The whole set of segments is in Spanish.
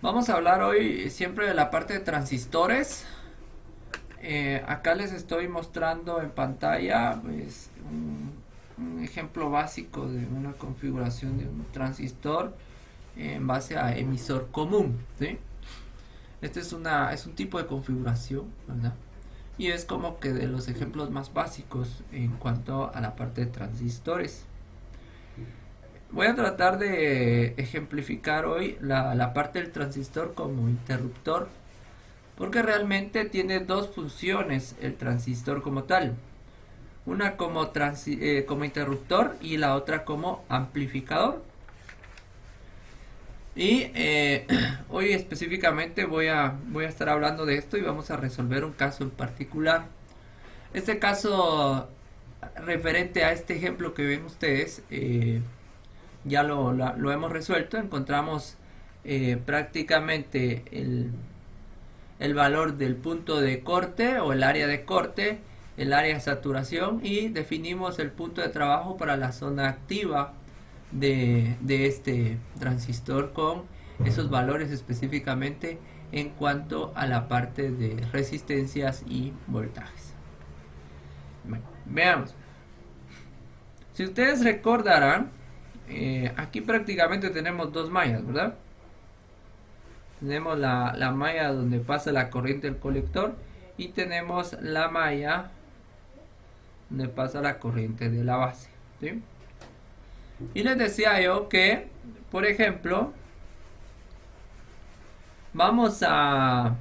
Vamos a hablar hoy siempre de la parte de transistores. Acá les estoy mostrando en pantalla pues, un ejemplo básico de una configuración de un transistor en base a emisor común, ¿sí? Este es un tipo de configuración, ¿verdad? Y es como que de los ejemplos más básicos en cuanto a la parte de transistores. Voy a tratar de ejemplificar hoy la parte del transistor como interruptor, porque realmente tiene dos funciones el transistor como tal. Una como interruptor y la otra como amplificador. Y hoy específicamente voy a estar hablando de esto y vamos a resolver un caso en particular. Este caso referente a este ejemplo que ven ustedes, ya lo hemos resuelto. Encontramos prácticamente el valor del punto de corte o el área de corte, el área de saturación, y definimos el punto de trabajo para la zona activa de este transistor con esos valores específicamente en cuanto a la parte de resistencias y voltajes. Bueno, veamos. Si ustedes recordarán, aquí prácticamente tenemos dos mallas, ¿verdad? Tenemos la malla donde pasa la corriente del colector y tenemos la malla donde pasa la corriente de la base, ¿sí? Y les decía yo que, por ejemplo, vamos a,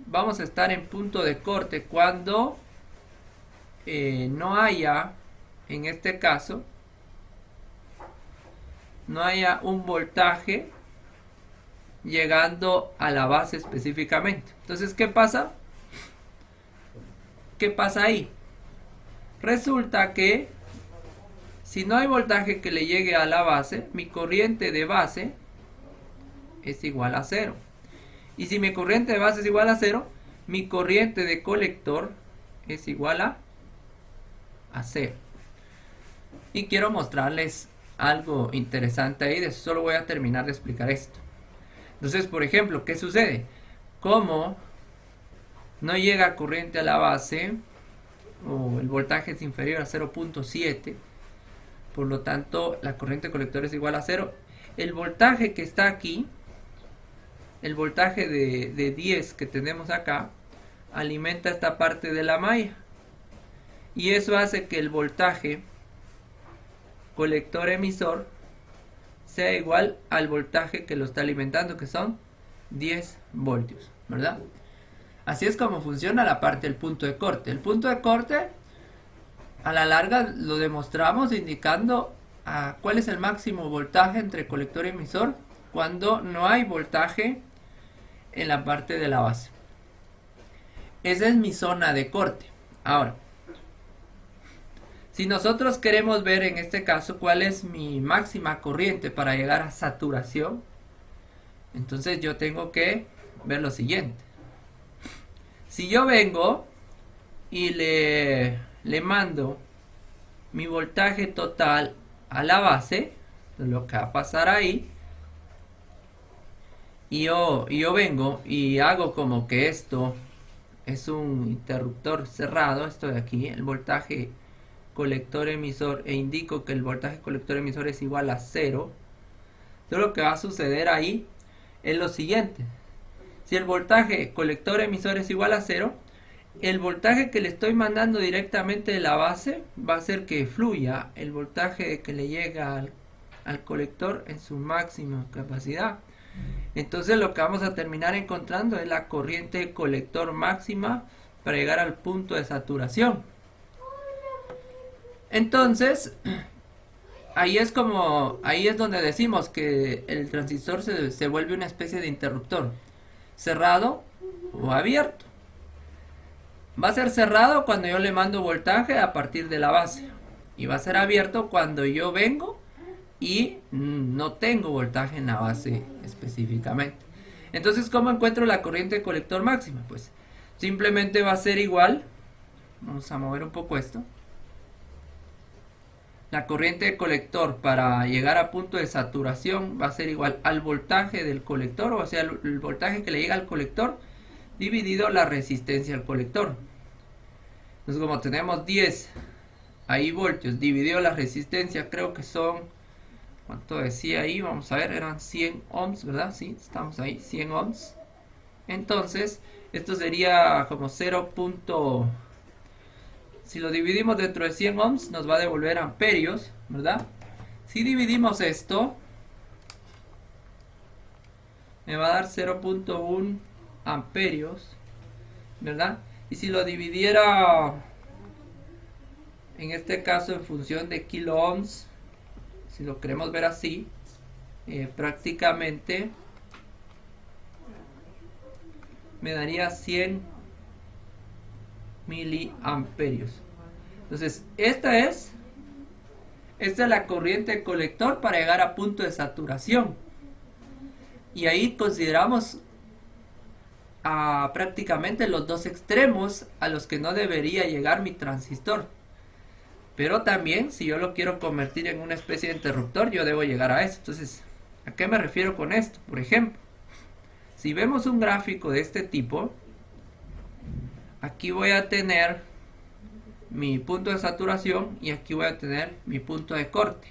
vamos a estar en punto de corte cuando no haya, en este caso, no haya un voltaje llegando a la base específicamente. Entonces, ¿qué pasa? ¿Qué pasa ahí? Resulta que si no hay voltaje que le llegue a la base, mi corriente de base es igual a cero. Y si mi corriente de base es igual a cero, mi corriente de colector es igual a cero. Y quiero mostrarles algo interesante ahí. De eso solo voy a terminar de explicar esto. Entonces, por ejemplo, ¿qué sucede? Como no llega corriente a la base, o el voltaje es inferior a 0.7, por lo tanto la corriente colector es igual a 0, el voltaje que está aquí, el voltaje de 10 que tenemos acá, alimenta esta parte de la malla, y eso hace que el voltaje colector emisor sea igual al voltaje que lo está alimentando, que son 10 voltios, ¿verdad? Así es como funciona la parte del punto de corte. El punto de corte, a la larga, lo demostramos indicando cuál es el máximo voltaje entre colector y emisor cuando no hay voltaje en la parte de la base. Esa es mi zona de corte. Ahora, si nosotros queremos ver en este caso cuál es mi máxima corriente para llegar a saturación, entonces yo tengo que ver lo siguiente. Si yo vengo y le mando mi voltaje total a la base, lo que va a pasar ahí, y yo vengo y hago como que esto es un interruptor cerrado, esto de aquí, el voltaje colector emisor, e indico que el voltaje colector emisor es igual a 0, entonces lo que va a suceder ahí es lo siguiente. Si el voltaje colector emisor es igual a 0, el voltaje que le estoy mandando directamente de la base va a hacer que fluya el voltaje que le llega al colector en su máxima capacidad. Entonces lo que vamos a terminar encontrando es la corriente colector máxima para llegar al punto de saturación. Entonces, ahí es donde decimos que el transistor se vuelve una especie de interruptor, cerrado o abierto. Va a ser cerrado cuando yo le mando voltaje a partir de la base, y va a ser abierto cuando yo vengo y no tengo voltaje en la base específicamente. Entonces, ¿cómo encuentro la corriente de colector máxima? Pues simplemente va a ser igual. Vamos a mover un poco esto. la corriente de colector para llegar a punto de saturación va a ser igual al voltaje del colector, o sea, el voltaje que le llega al colector dividido la resistencia al colector. Entonces, como tenemos 10 ahí voltios dividido la resistencia, creo que son, ¿cuánto decía ahí? Vamos a ver, eran 100 ohms, ¿verdad? Sí, estamos ahí, 100 ohms. Entonces, esto sería como 0. Si lo dividimos dentro de 100 ohms, nos va a devolver amperios, ¿verdad? Si dividimos esto, me va a dar 0.1 amperios, ¿verdad? Y si lo dividiera, en este caso, en función de kilo ohms, si lo queremos ver así, prácticamente me daría 100 miliamperios. Entonces, esta es la corriente de colector para llegar a punto de saturación. Y ahí consideramos prácticamente los dos extremos a los que no debería llegar mi transistor. Pero también, si yo lo quiero convertir en una especie de interruptor, yo debo llegar a eso. Entonces, ¿a qué me refiero con esto? Por ejemplo, si vemos un gráfico de este tipo, aquí voy a tener mi punto de saturación y aquí voy a tener mi punto de corte.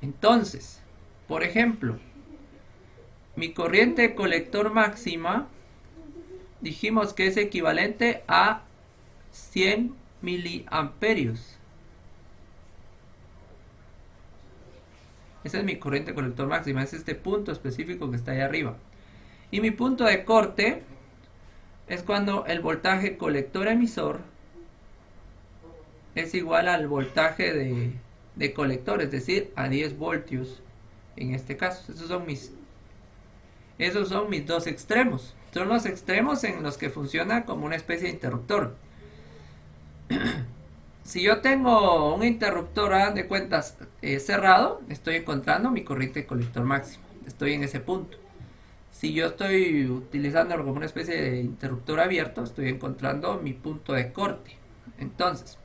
Entonces, por ejemplo, mi corriente de colector máxima dijimos que es equivalente a 100 miliamperios. Esa es mi corriente de colector máxima, es este punto específico que está ahí arriba. Y mi punto de corte es cuando el voltaje colector emisor es igual al voltaje de colector, es decir, a 10 voltios en este caso. Esos son mis dos extremos. Son los extremos en los que funciona como una especie de interruptor. Si yo tengo un interruptor de cuentas cerrado, estoy encontrando mi corriente de colector máxima. Estoy en ese punto. Si yo estoy utilizándolo como una especie de interruptor abierto, estoy encontrando mi punto de corte. Entonces,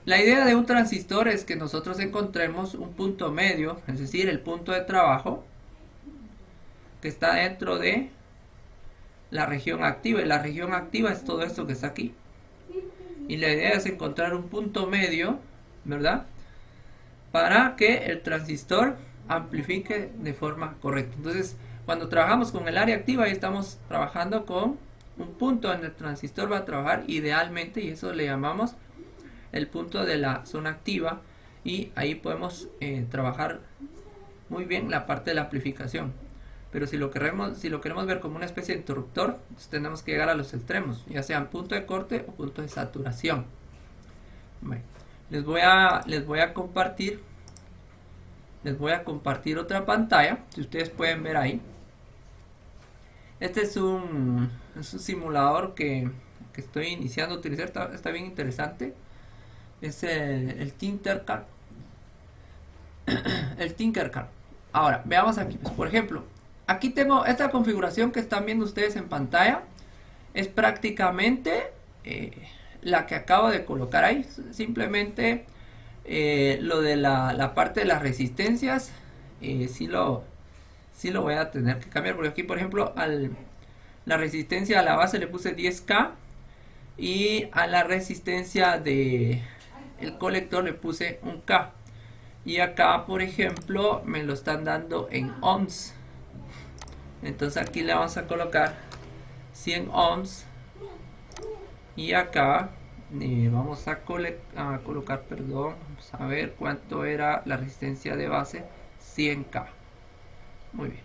la idea de un transistor es que nosotros encontremos un punto medio, es decir, el punto de trabajo, que está dentro de la región activa. Y la región activa es todo esto que está aquí. Y la idea es encontrar un punto medio, ¿verdad? Para que el transistor amplifique de forma correcta. Entonces, cuando trabajamos con el área activa, ahí estamos trabajando con un punto donde el transistor va a trabajar idealmente, y eso le llamamos el punto de la zona activa, y ahí podemos trabajar muy bien la parte de la amplificación. Pero si lo queremos ver como una especie de interruptor, pues tenemos que llegar a los extremos, ya sean punto de corte o punto de saturación. Bueno, les voy a compartir otra pantalla, si ustedes pueden ver ahí. Este es un simulador que estoy iniciando a utilizar, está bien interesante. Es el Tinkercad. El Tinkercad. Ahora, veamos aquí, pues, por ejemplo, aquí tengo esta configuración que están viendo ustedes en pantalla. Es prácticamente la que acabo de colocar ahí. Simplemente lo de la parte de las resistencias sí lo voy a tener que cambiar, porque aquí, por ejemplo, la resistencia a la base le puse 10K, y a la resistencia de el colector le puse 1K, y acá, por ejemplo, me lo están dando en ohms. Entonces aquí le vamos a colocar 100 ohms, y acá vamos a colocar, perdón, vamos a ver cuánto era la resistencia de base, 100K. Muy bien.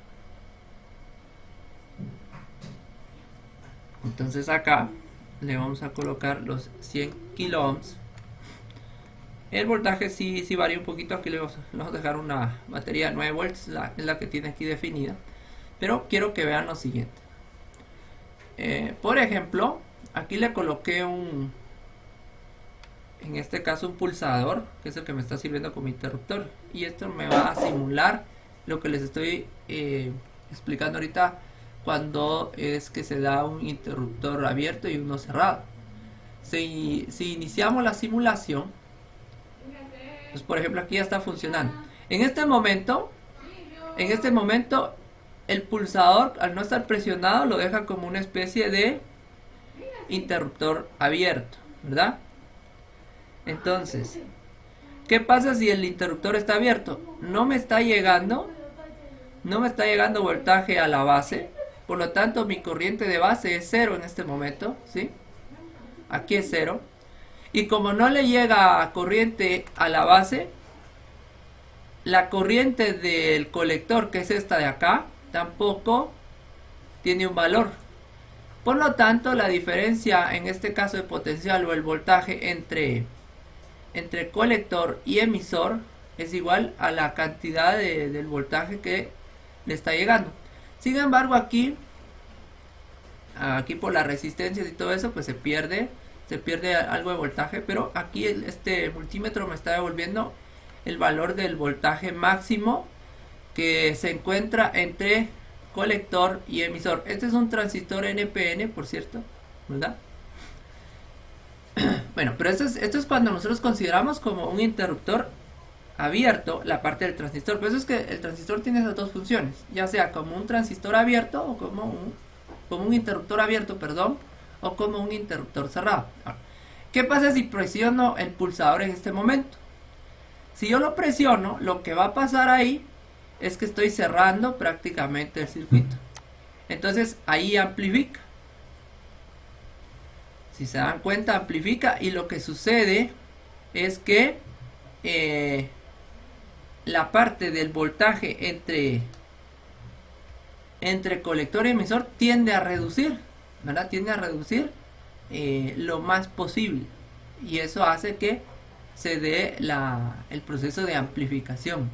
Entonces acá le vamos a colocar los 100 kilo ohms. El voltaje sí varía un poquito. Aquí le vamos a dejar una batería de 9 volts, es la que tiene aquí definida. Pero quiero que vean lo siguiente. Por ejemplo, aquí le coloqué en este caso un pulsador, que es el que me está sirviendo como interruptor, y esto me va a simular lo que les estoy explicando ahorita, cuando es que se da un interruptor abierto y uno cerrado. Si iniciamos la simulación, Entonces, por ejemplo, aquí ya está funcionando. En este momento, el pulsador, al no estar presionado, lo deja como una especie de interruptor abierto, ¿verdad? Entonces, ¿qué pasa si el interruptor está abierto? No me está llegando voltaje a la base, por lo tanto mi corriente de base es 0 en este momento, ¿sí? Aquí es 0. Y como no le llega corriente a la base, la corriente del colector, que es esta de acá, tampoco tiene un valor. Por lo tanto, la diferencia en este caso de potencial o el voltaje entre colector y emisor es igual a la cantidad del voltaje que le está llegando. Sin embargo, aquí por las resistencias y todo eso, pues se pierde algo de voltaje, pero aquí este multímetro me está devolviendo el valor del voltaje máximo que se encuentra entre colector y emisor. Este es un transistor NPN, por cierto, ¿verdad? Bueno, pero esto es cuando nosotros consideramos como un interruptor abierto la parte del transistor. Por eso es que el transistor tiene esas dos funciones, ya sea como un transistor abierto o como un interruptor abierto, perdón, o como un interruptor cerrado. ¿Qué pasa si presiono el pulsador en este momento? Si yo lo presiono, lo que va a pasar ahí es que estoy cerrando prácticamente el circuito. Entonces ahí amplifica. Si se dan cuenta, amplifica, y lo que sucede es que la parte del voltaje entre colector y emisor tiende a reducir, ¿verdad? Tiende a reducir lo más posible, y eso hace que se dé el proceso de amplificación.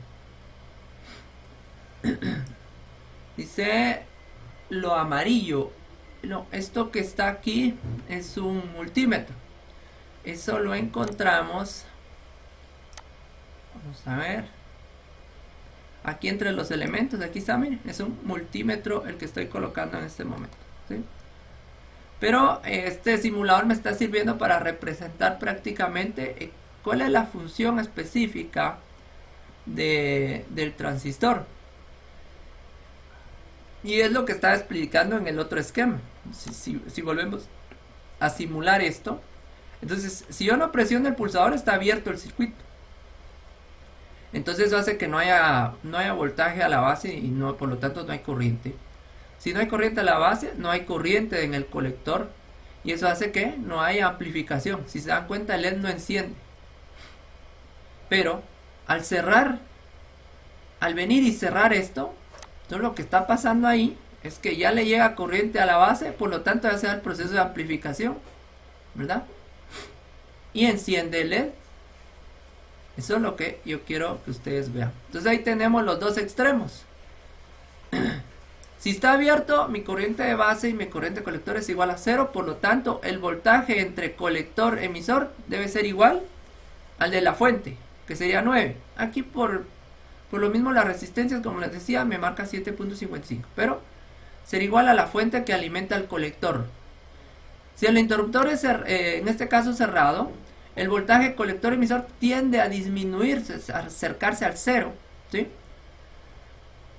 Dice lo amarillo. No, esto que está aquí es un multímetro. Eso lo encontramos, vamos a ver, aquí entre los elementos. Aquí está, miren, es un multímetro el que estoy colocando en este momento, ¿sí? Pero este simulador me está sirviendo para representar prácticamente cuál es la función específica del transistor. Y es lo que estaba explicando en el otro esquema. Si volvemos a simular esto, entonces si yo no presiono el pulsador, está abierto el circuito. Entonces eso hace que no haya voltaje a la base, y por lo tanto no hay corriente. Si no hay corriente a la base, no hay corriente en el colector, y eso hace que no haya amplificación. Si se dan cuenta, el LED no enciende. Pero al venir y cerrar esto, entonces lo que está pasando ahí es que ya le llega corriente a la base, por lo tanto ya se da el proceso de amplificación, ¿verdad? Y enciende el LED. Eso es lo que yo quiero que ustedes vean. Entonces ahí tenemos los dos extremos. Si está abierto, mi corriente de base y mi corriente de colector es igual a 0, por lo tanto el voltaje entre colector y emisor debe ser igual al de la fuente, que sería 9. Aquí por lo mismo las resistencias, como les decía, me marca 7.55, pero será igual a la fuente que alimenta el colector. Si el interruptor es en este caso cerrado, el voltaje colector emisor tiende a disminuirse, a acercarse al 0, ¿sí?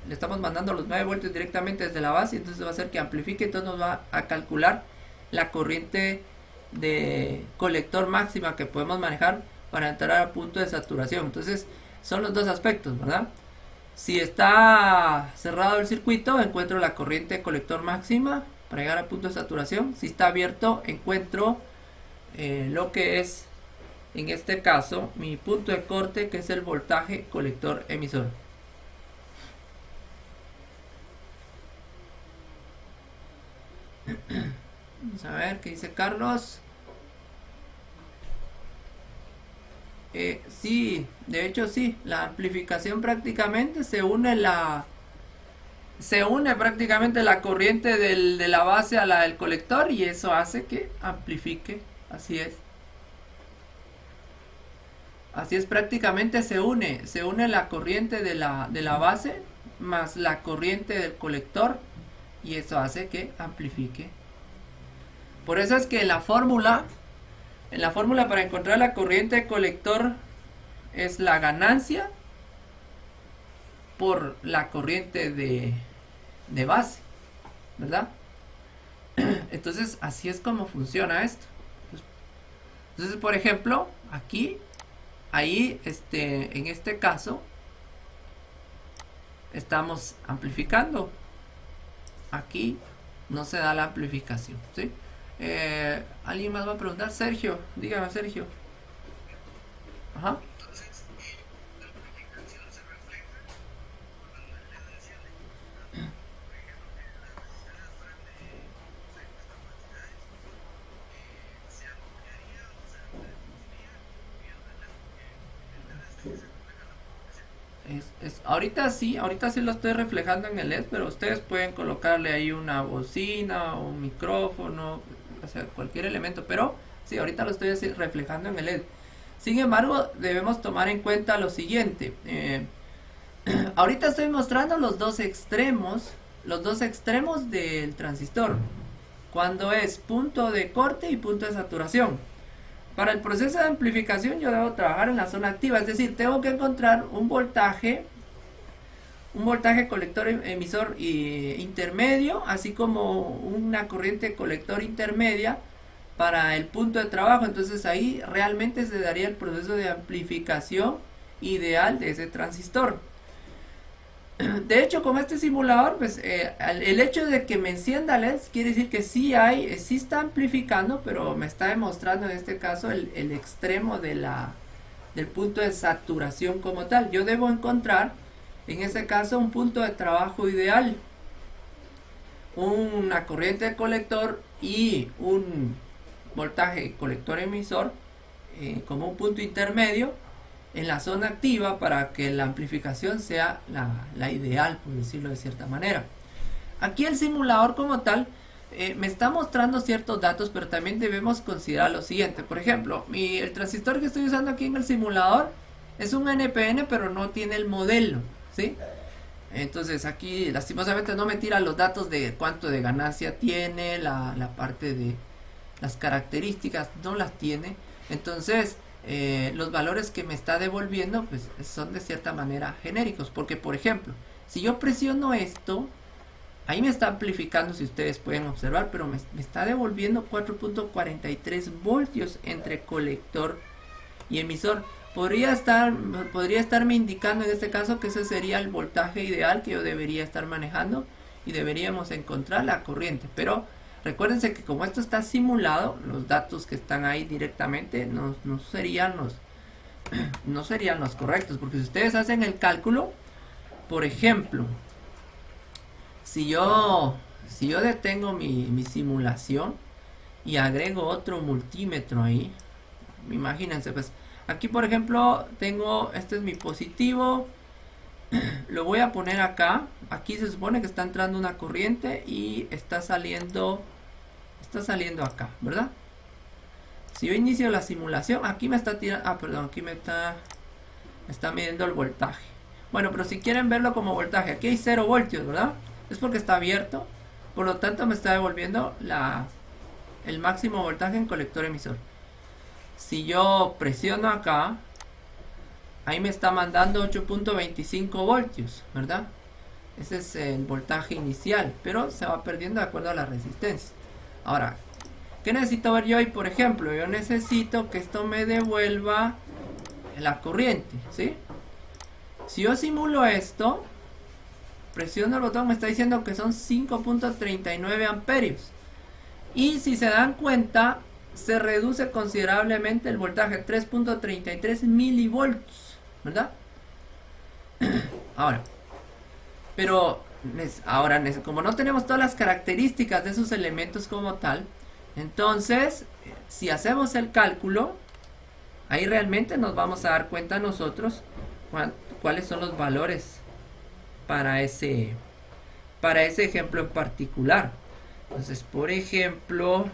Le estamos mandando los 9 voltios directamente desde la base, entonces va a hacer que amplifique. Entonces nos va a calcular la corriente de colector máxima que podemos manejar para entrar a punto de saturación. Entonces son los dos aspectos, ¿verdad? Si está cerrado el circuito, encuentro la corriente colector máxima para llegar al punto de saturación. Si está abierto, encuentro lo que es, en este caso, mi punto de corte, que es el voltaje colector emisor. Vamos a ver qué dice Carlos. Sí, de hecho sí, la amplificación prácticamente se une prácticamente la corriente de la base a la del colector, y eso hace que amplifique. Así es. Así es, prácticamente se une la corriente de la base más la corriente del colector, y eso hace que amplifique. Por eso es que en la fórmula para encontrar la corriente de colector es la ganancia por la corriente de base, ¿verdad? Entonces así es como funciona esto. Entonces, por ejemplo, aquí, ahí, en este caso, estamos amplificando. Aquí no se da la amplificación, ¿sí? ¿Alguien más va a preguntar? Sergio, dígame, Sergio. Ajá. Ahorita sí lo estoy reflejando en el LED, pero ustedes pueden colocarle ahí una bocina o un micrófono, o sea, cualquier elemento, pero sí, ahorita lo estoy reflejando en el LED. Sin embargo, debemos tomar en cuenta lo siguiente. Ahorita estoy mostrando los dos extremos del transistor, cuando es punto de corte y punto de saturación. Para el proceso de amplificación yo debo trabajar en la zona activa, es decir, tengo que encontrar un voltaje colector emisor intermedio, así como una corriente colector intermedia para el punto de trabajo. Entonces ahí realmente se daría el proceso de amplificación ideal de ese transistor. De hecho, con este simulador, pues el hecho de que me encienda LED quiere decir que sí está amplificando, pero me está demostrando en este caso el extremo del punto de saturación como tal. Yo debo encontrar en este caso un punto de trabajo ideal, una corriente de colector y un voltaje colector emisor como un punto intermedio en la zona activa para que la amplificación sea la ideal, por decirlo de cierta manera. Aquí el simulador como tal me está mostrando ciertos datos, pero también debemos considerar lo siguiente. Por ejemplo, el transistor que estoy usando aquí en el simulador es un NPN, pero no tiene el modelo, ¿sí? Entonces aquí lastimosamente no me tira los datos de cuánto de ganancia tiene, la parte de las características no las tiene. Entonces los valores que me está devolviendo pues son de cierta manera genéricos, porque por ejemplo, si yo presiono esto, ahí me está amplificando, si ustedes pueden observar, pero me está devolviendo 4.43 voltios entre colector y emisor. Podría estarme indicando en este caso que ese sería el voltaje ideal que yo debería estar manejando y deberíamos encontrar la corriente, pero recuérdense que como esto está simulado, los datos que están ahí directamente no serían los correctos, porque si ustedes hacen el cálculo, por ejemplo, si yo detengo mi simulación y agrego otro multímetro ahí, imagínense, pues aquí por ejemplo tengo, este es mi positivo, lo voy a poner acá. Aquí se supone que está entrando una corriente y está saliendo acá, ¿verdad? Si yo inicio la simulación, aquí me está tirando, aquí me está midiendo el voltaje. Bueno, pero si quieren verlo como voltaje, aquí hay 0 voltios, ¿verdad? Es porque está abierto, por lo tanto me está devolviendo el máximo voltaje en colector emisor. Si yo presiono acá, ahí me está mandando 8.25 voltios, ¿verdad? Ese es el voltaje inicial, pero se va perdiendo de acuerdo a la resistencia. Ahora, ¿qué necesito ver yo ahí? Por ejemplo, yo necesito que esto me devuelva la corriente, ¿sí? Si yo simulo esto, presiono el botón, me está diciendo que son 5.39 amperios. Y si se dan cuenta, se reduce considerablemente el voltaje, 3.33 milivolts, ¿verdad? Ahora, como no tenemos todas las características de esos elementos como tal, entonces, si hacemos el cálculo, ahí realmente nos vamos a dar cuenta nosotros cuáles son los valores para ese ejemplo en particular. Entonces, por ejemplo,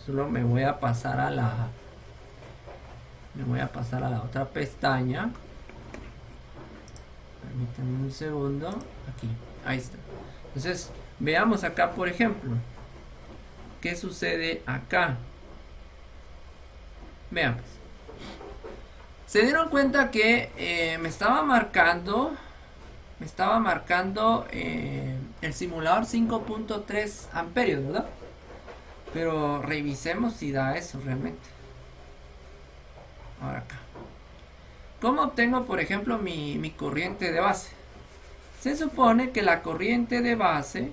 solo me voy a pasar a la otra pestaña. Permítanme un segundo. Aquí, ahí está. Entonces, veamos acá, por ejemplo, ¿qué sucede acá? Veamos. Se dieron cuenta que me estaba marcando el simulador 5.3 amperios, ¿verdad? Pero revisemos si da eso realmente. Ahora acá. ¿Cómo obtengo, por ejemplo, mi corriente de base? Se supone que la corriente de base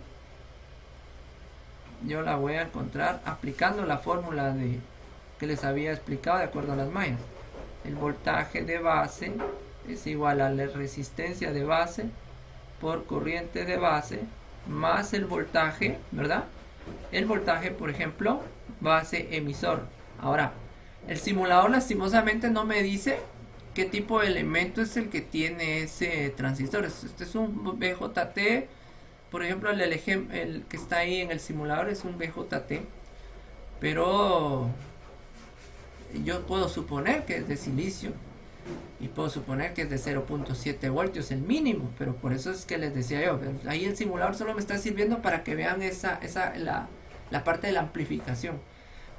yo la voy a encontrar aplicando la fórmula que les había explicado de acuerdo a las mallas. El voltaje de base es igual a la resistencia de base por corriente de base más el voltaje, ¿verdad? El voltaje, por ejemplo, base emisor. Ahora, el simulador lastimosamente no me dice qué tipo de elemento es el que tiene ese transistor. Este es un BJT. Por ejemplo, el que está ahí en el simulador es un BJT. Pero yo puedo suponer que es de silicio. Y puedo suponer que es de 0.7 voltios el mínimo. Pero por eso es que les decía yo. Ahí el simulador solo me está sirviendo para que vean la parte de la amplificación.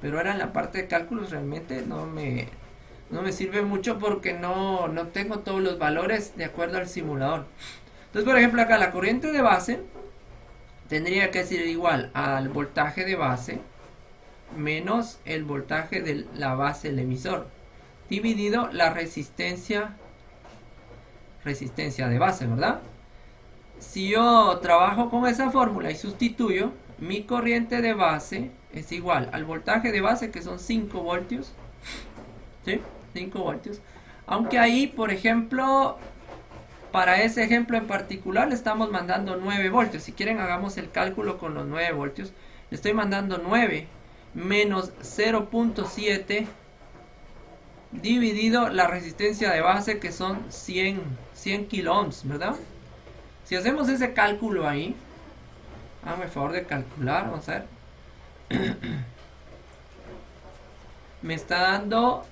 Pero ahora en la parte de cálculos realmente no me sirve mucho porque no tengo todos los valores de acuerdo al simulador. Entonces, por ejemplo, acá la corriente de base tendría que ser igual al voltaje de base menos el voltaje de la base del emisor dividido la resistencia de base, ¿verdad? Si yo trabajo con esa fórmula y sustituyo, mi corriente de base es igual al voltaje de base, que son 5 voltios, ¿sí? 5 voltios. Aunque ahí, por ejemplo, para ese ejemplo en particular le estamos mandando 9 voltios. Si quieren, hagamos el cálculo con los 9 voltios. Le estoy mandando 9 menos 0.7 dividido la resistencia de base, que son 100 kilo ohms, ¿verdad? Si hacemos ese cálculo ahí, háganme el favor de calcular, vamos a ver. Me está dando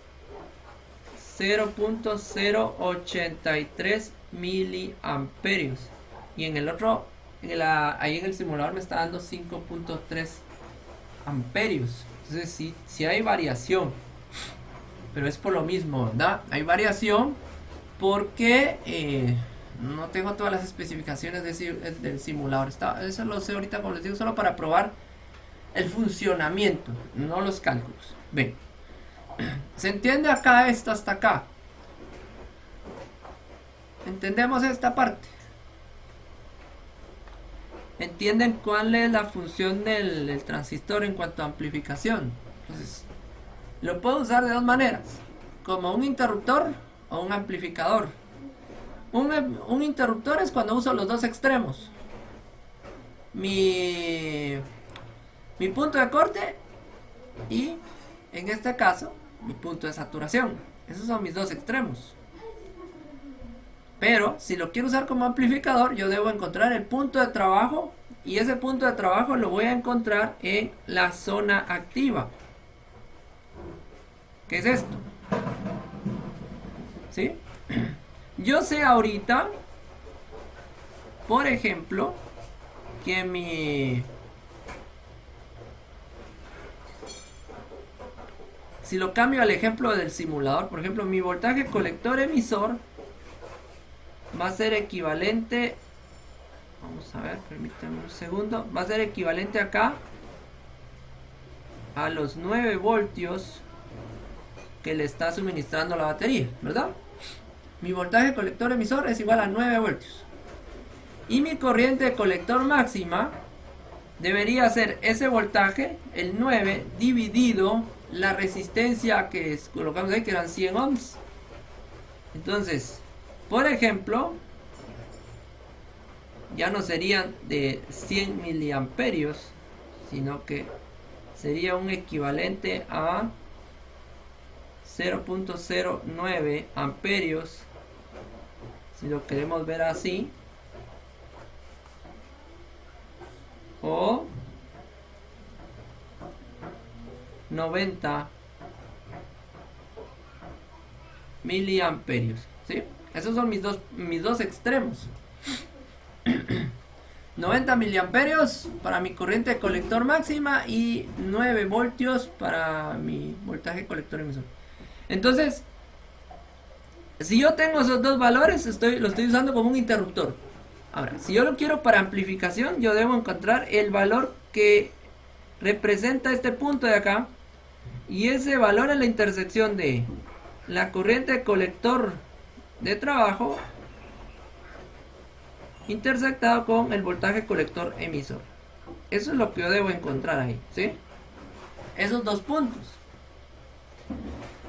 0.083 miliamperios. Y en el otro, ahí en el simulador me está dando 5.3 amperios. Entonces sí hay variación. Pero es por lo mismo, ¿verdad? Hay variación porque no tengo todas las especificaciones del simulador. Eso lo sé ahorita, como les digo, solo para probar el funcionamiento, no los cálculos. Ven, ¿se entiende acá esto hasta acá? ¿Entendemos esta parte? ¿Entienden cuál es la función del transistor en cuanto a amplificación? Entonces, lo puedo usar de dos maneras, como un interruptor o un amplificador. Un interruptor es cuando uso los dos extremos. Mi punto de corte y, en este caso, mi punto de saturación. Esos son mis dos extremos. Pero si lo quiero usar como amplificador, yo debo encontrar el punto de trabajo, y ese punto de trabajo lo voy a encontrar en la zona activa. ¿Qué es esto? ¿Sí? Yo sé ahorita, por ejemplo, que si lo cambio al ejemplo del simulador, por ejemplo, mi voltaje colector emisor va a ser equivalente, vamos a ver, permítanme un segundo, va a ser equivalente acá a los 9 voltios que le está suministrando la batería, ¿verdad? Mi voltaje colector emisor es igual a 9 voltios. Y mi corriente colector máxima debería ser ese voltaje, el 9, dividido la resistencia que colocamos ahí, que eran 100 ohms. Entonces, por ejemplo, ya no serían de 100 miliamperios, sino que sería un equivalente a 0.09 amperios, si lo queremos ver así, o 90 miliamperios, ¿sí? Esos son mis dos extremos. 90 miliamperios para mi corriente colector máxima y 9 voltios para mi voltaje colector emisor. Entonces, Si yo tengo esos dos valores, lo estoy usando como un interruptor. Ahora, si yo lo quiero para amplificación, yo debo encontrar el valor que representa este punto de acá. Y ese valor es la intersección de la corriente colector de trabajo intersectado con el voltaje colector emisor. Eso es lo que yo debo encontrar ahí, ¿sí? Esos dos puntos.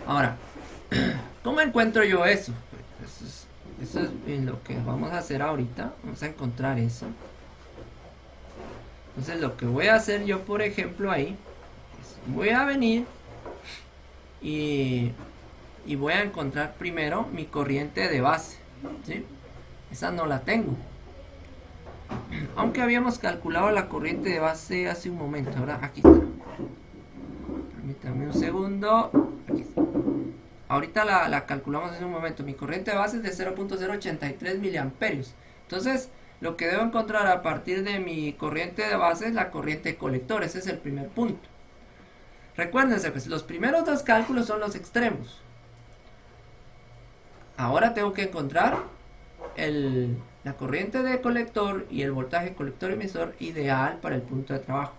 Ahora, ¿cómo encuentro yo eso? Eso es lo que vamos a hacer ahorita. Vamos a encontrar eso. Entonces lo que voy a hacer yo, por ejemplo, ahí, voy a venir y voy a encontrar primero mi corriente de base, ¿sí? Esa no la tengo. Aunque habíamos calculado la corriente de base hace un momento. Ahora aquí está. Permítame un segundo. Aquí está. Ahorita la calculamos hace un momento. Mi corriente de base es de 0.083 miliamperios. Entonces, lo que debo encontrar a partir de mi corriente de base es la corriente colector. Ese es el primer punto. Recuérdense, pues los primeros dos cálculos son los extremos. Ahora tengo que encontrar la corriente de colector y el voltaje colector emisor ideal para el punto de trabajo.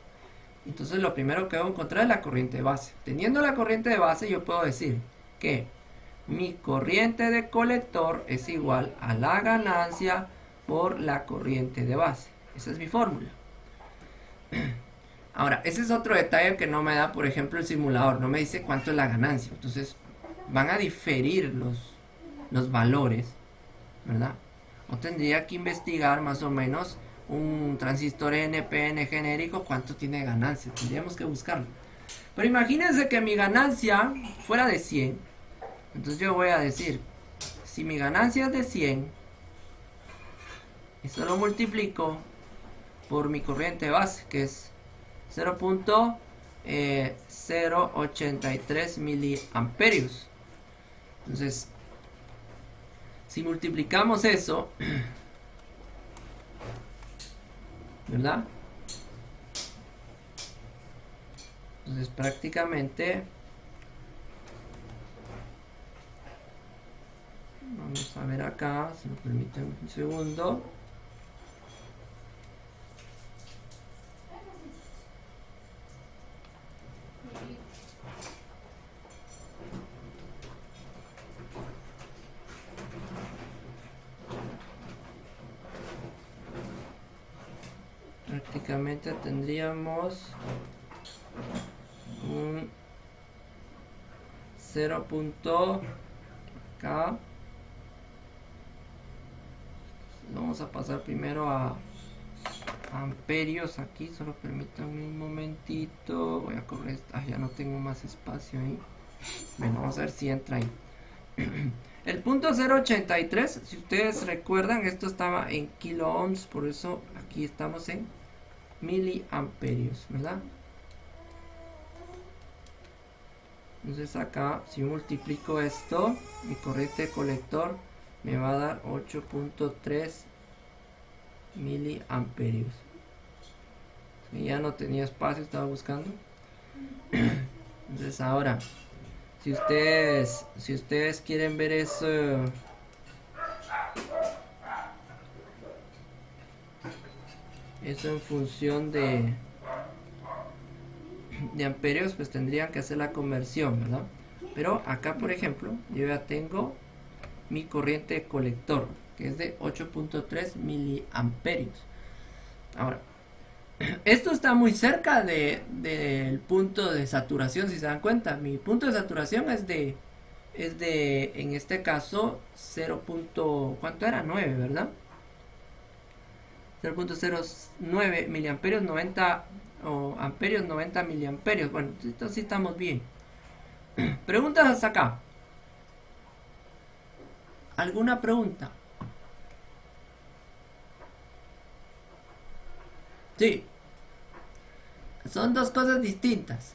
Entonces lo primero que debo encontrar es la corriente de base. Teniendo la corriente de base, yo puedo decir que mi corriente de colector es igual a la ganancia por la corriente de base. Esa es mi fórmula. Ahora, ese es otro detalle que no me da, por ejemplo, el simulador. No me dice cuánto es la ganancia. Entonces, van a diferir los valores, ¿verdad? O tendría que investigar más o menos un transistor NPN genérico, cuánto tiene ganancia. Tendríamos que buscarlo. Pero imagínense que mi ganancia fuera de 100. Entonces yo voy a decir, si mi ganancia es de 100, eso lo multiplico por mi corriente base, que es 0.083 miliamperios. Entonces, si multiplicamos eso, ¿verdad? Entonces prácticamente vamos a ver acá, si me permiten un segundo. Prácticamente tendríamos un 0. Acá vamos a pasar primero a amperios aquí. Solo permítanme un momentito. Voy a correr. Ya no tengo más espacio ahí. Bueno, vamos a ver si entra ahí. El punto 0.83, si ustedes recuerdan, esto estaba en kilo ohms, por eso aquí estamos en miliamperios, ¿verdad? Entonces acá, si multiplico esto, mi corriente de colector me va a dar 8.3 miliamperios. Ya no tenía espacio, estaba buscando. Entonces ahora, si ustedes quieren ver eso, en función de amperios, pues tendrían que hacer la conversión, ¿verdad? Pero acá, por ejemplo, yo ya tengo mi corriente de colector, que es de 8.3 miliamperios. Ahora, esto está muy cerca del punto de saturación, si se dan cuenta. Mi punto de saturación es de en este caso 0. ¿Cuánto era? 9, ¿verdad? 0.09 miliamperios, 90 amperios, 90 miliamperios. Bueno, esto sí estamos bien. Preguntas hasta acá. ¿Alguna pregunta? Sí. Son dos cosas distintas.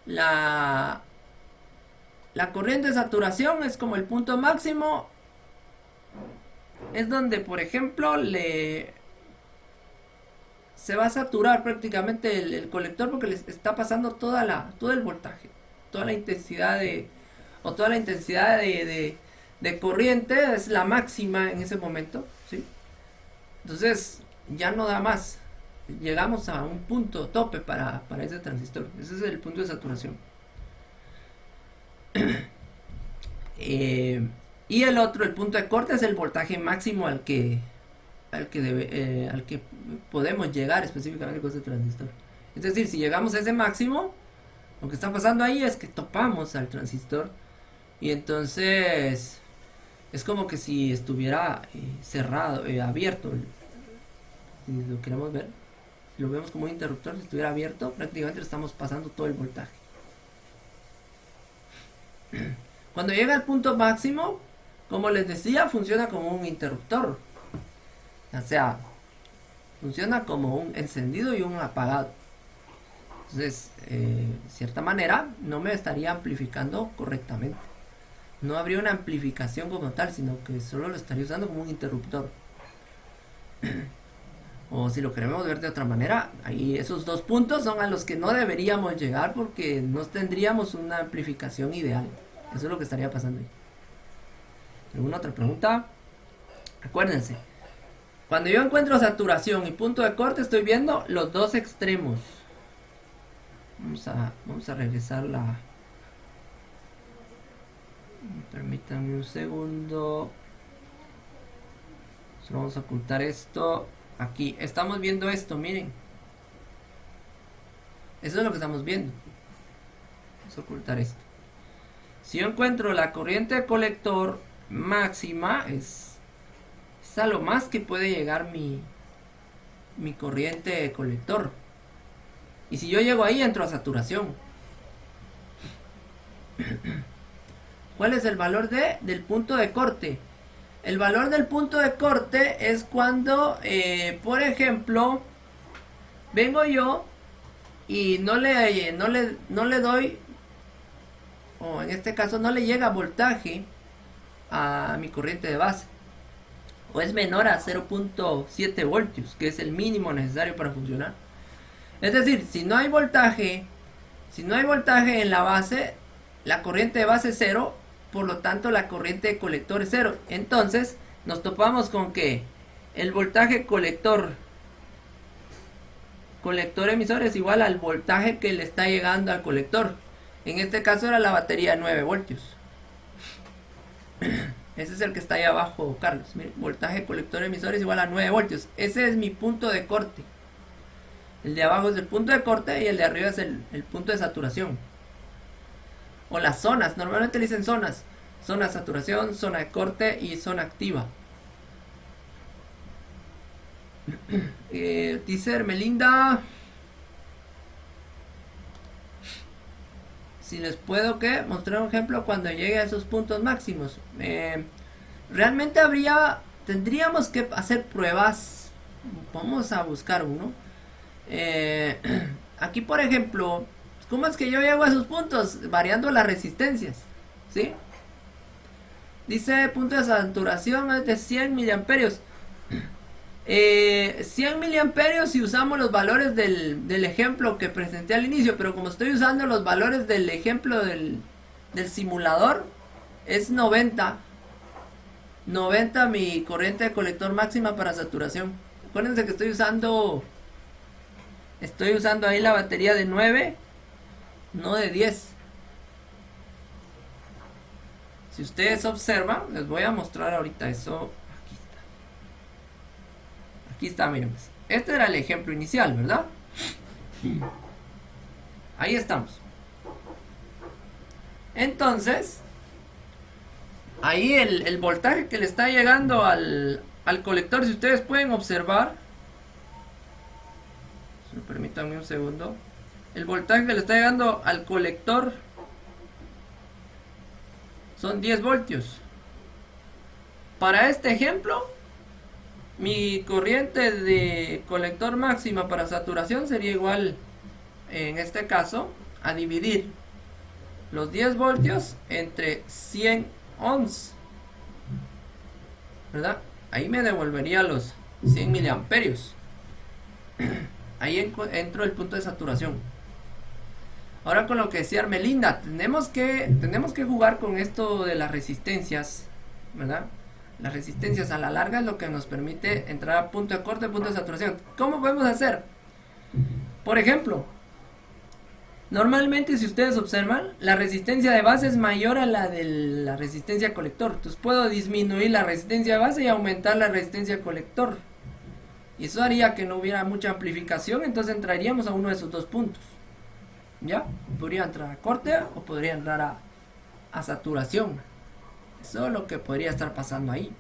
La corriente de saturación es como el punto máximo. Es donde, por ejemplo, se va a saturar prácticamente el colector, porque les está pasando todo el voltaje, toda la intensidad de de corriente es la máxima en ese momento, ¿sí? Entonces ya no da más. Llegamos a un punto tope para ese transistor. Ese es el punto de saturación. Y el otro, el punto de corte, es el voltaje máximo al que podemos llegar específicamente con ese transistor. Es decir, si llegamos a ese máximo, lo que está pasando ahí es que topamos al transistor y entonces es como que si estuviera cerrado, abierto. Si lo queremos ver, si lo vemos como un interruptor, si estuviera abierto, prácticamente le estamos pasando todo el voltaje. Cuando llega al punto máximo, como les decía, funciona como un interruptor. O sea, funciona como un encendido y un apagado. Entonces, de cierta manera, no me estaría amplificando correctamente. No habría una amplificación como tal, sino que solo lo estaría usando como un interruptor. O si lo queremos ver de otra manera, ahí esos dos puntos son a los que no deberíamos llegar porque no tendríamos una amplificación ideal. Eso es lo que estaría pasando ahí. ¿Alguna otra pregunta? Acuérdense, cuando yo encuentro saturación y punto de corte, estoy viendo los dos extremos. Vamos a regresar la... Permítanme un segundo. Solo vamos a ocultar esto. Aquí estamos viendo esto, miren. Eso es lo que estamos viendo. Vamos a ocultar esto. Si yo encuentro la corriente de colector máxima, es a lo más que puede llegar mi corriente de colector. Y si yo llego ahí, entro a saturación. ¿Cuál es el valor del punto de corte? El valor del punto de corte es cuando, por ejemplo, vengo yo y no le doy, o en este caso no le llega voltaje a mi corriente de base, o es menor a 0.7 voltios, que es el mínimo necesario para funcionar. Es decir, si no hay voltaje en la base, la corriente de base es 0, por lo tanto la corriente de colector es 0. Entonces nos topamos con que el voltaje colector emisor es igual al voltaje que le está llegando al colector. En este caso era la batería de 9 voltios. Ese es el que está ahí abajo, Carlos. Miren, voltaje colector emisor es igual a 9 voltios. Ese es mi punto de corte. El de abajo es el punto de corte y el de arriba es el punto de saturación. O las zonas, normalmente le dicen zonas. Zona de saturación, zona de corte y zona activa. Dice Hermelinda, si les puedo mostrar un ejemplo cuando llegue a esos puntos máximos. Realmente tendríamos que hacer pruebas. Vamos a buscar uno. Aquí por ejemplo, ¿cómo es que yo llego a esos puntos? Variando las resistencias, ¿sí? Dice punto de saturación es de 100 miliamperios. 100 miliamperios si usamos los valores del ejemplo que presenté al inicio, pero como estoy usando los valores del ejemplo del simulador, es 90 mi corriente de colector máxima para saturación. Acuérdense que estoy usando ahí la batería de 9, no de 10. Si ustedes observan, les voy a mostrar ahorita eso. Aquí está, miren. Pues. Este era el ejemplo inicial, ¿verdad? Ahí estamos. Entonces, ahí el voltaje que le está llegando al colector, si ustedes pueden observar, permítanme un segundo, el voltaje que le está llegando al colector son 10 voltios. Para este ejemplo, mi corriente de colector máxima para saturación sería igual, en este caso, a dividir los 10 voltios entre 100 ohms, ¿verdad? Ahí me devolvería los 100 miliamperios. Ahí entro el punto de saturación. Ahora con lo que decía Armelinda, tenemos que jugar con esto de las resistencias ¿verdad? Las resistencias a la larga es lo que nos permite entrar a punto de corte, punto de saturación. ¿Cómo podemos hacer? Por ejemplo, normalmente si ustedes observan, la resistencia de base es mayor a la de la resistencia colector. Entonces puedo disminuir la resistencia de base y aumentar la resistencia colector. Y eso haría que no hubiera mucha amplificación, entonces entraríamos a uno de esos dos puntos. ¿Ya? Podría entrar a corte o podría entrar a saturación. Eso es lo que podría estar pasando ahí.